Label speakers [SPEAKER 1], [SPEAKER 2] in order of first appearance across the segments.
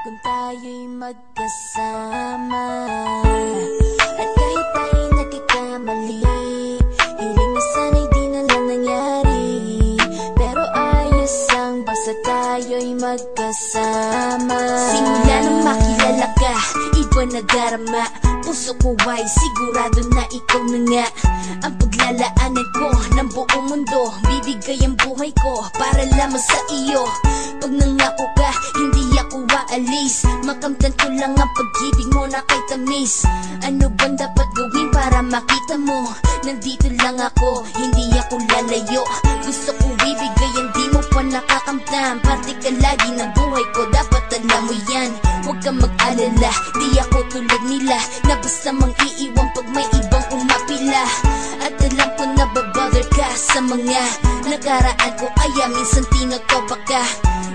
[SPEAKER 1] kung tayo'y magkasama. At kahit tayo'y nagkakamali, hiling na sana'y di na lang nangyari. Pero ayos ang basta tayo'y magkasama. Simula nang makilala ka, iba na darama. Puso ko ay sigurado na ikaw na nga ang paglalaanan ko ng buong mundo. Bibigay ang buhay ko para lamang sa iyo. Pag nangako ka, hindi ako aalis. Makamtan ko lang ang pag-ibig mo na kay tamis. Ano bang dapat gawin para makita mo? Nandito lang ako, hindi ako lalayo. Gusto ko ibigay ang di mo pa nakakamtan. Parte ka lagi ng buhay ko, dapat alam mo yan. Huwag kang mag-alala, di ako tulad nila na basta mang iiwan pag may ibang umapila. At alam ko na babother ka sa mga nakaraan ko, kaya minsan tinotopa ka.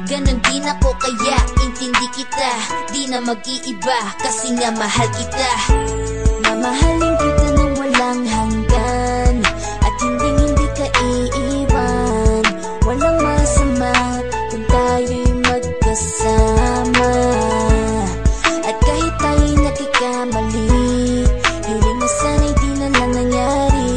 [SPEAKER 1] Ganon din ako kaya intindi kita. Di na mag-iiba kasi nga mahal kita. Mamahalin kita nang walang hanggan, at hindi ka iiwan. Walang masama kung tayo'y magkasama. At kahit tayo'y nagkakamali, hiling na sana'y di na lang nangyari.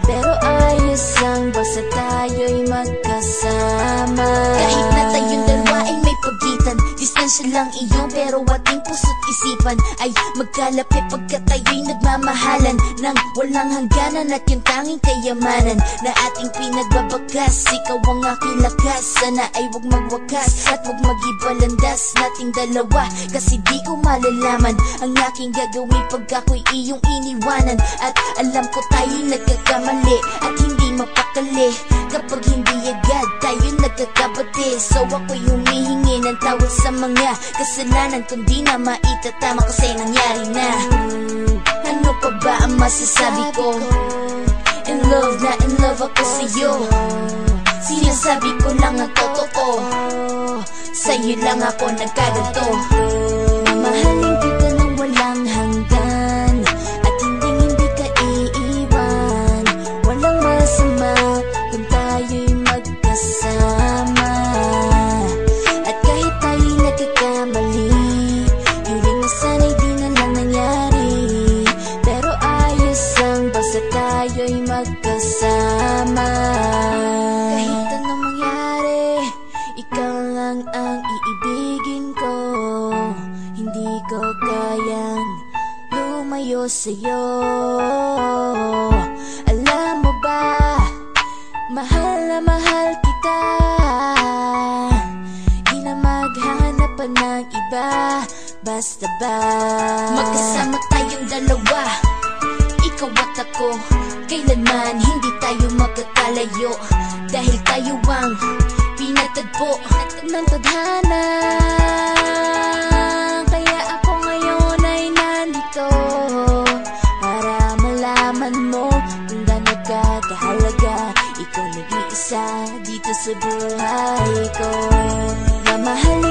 [SPEAKER 1] Pero ayos lang basta tayo'y magkasama. Kahit na tayong dalawa ay may pagitan, distansya lang iyon pero ating puso't isipan ay magkalapit pagkat tayo'y nagmamahalan ng walang hangganan. At yung tanging kayamanan na ating pinagbabagas, ikaw ang aking lakas. Sana ay huwag magwakas at huwag mag-ibalandas nating dalawa, kasi di ko malalaman ang aking gagawin pag ako'y iyong iniwanan. At alam ko tayo'y nagkakamali at hindi mapakali kapag hindi agad tayo'y nagkakabati. So ako'y humihingi ng tawad sa mga kasalanan kung di na maitatama kasi nangyari na. Ano pa ba ang masasabi ko? In love na in love ako sa'yo. Sinasabi ko lang ang totoo, sa'yo lang ako nagkaganto. Mamahalin kita nang walang hanggan, at hindi ka iiwan. Walang masama kung tayo'y magkasama. At kahit tayo'y nagkakamali, hiling na sana'y di na lang nangyari. Pero ayos lang basta tayo'y magkasama. Kahit anong mangyari, ikaw lang ang iibigin ko. Hindi ko kayang lumayo sa'yo. Alam mo ba, mahal na mahal kita. Di na maghanap pa ng iba, basta ba magkasama tayong dalawa, ikaw at ako. Kailanman hindi tayo magkakalayo, dahil tayo ang pinatagpo ng tadhana. Kaya ako ngayon ay nandito para malaman mo kung gaano ka kahalaga. Ikaw nag-iisa dito sa buhay ko. Mamahal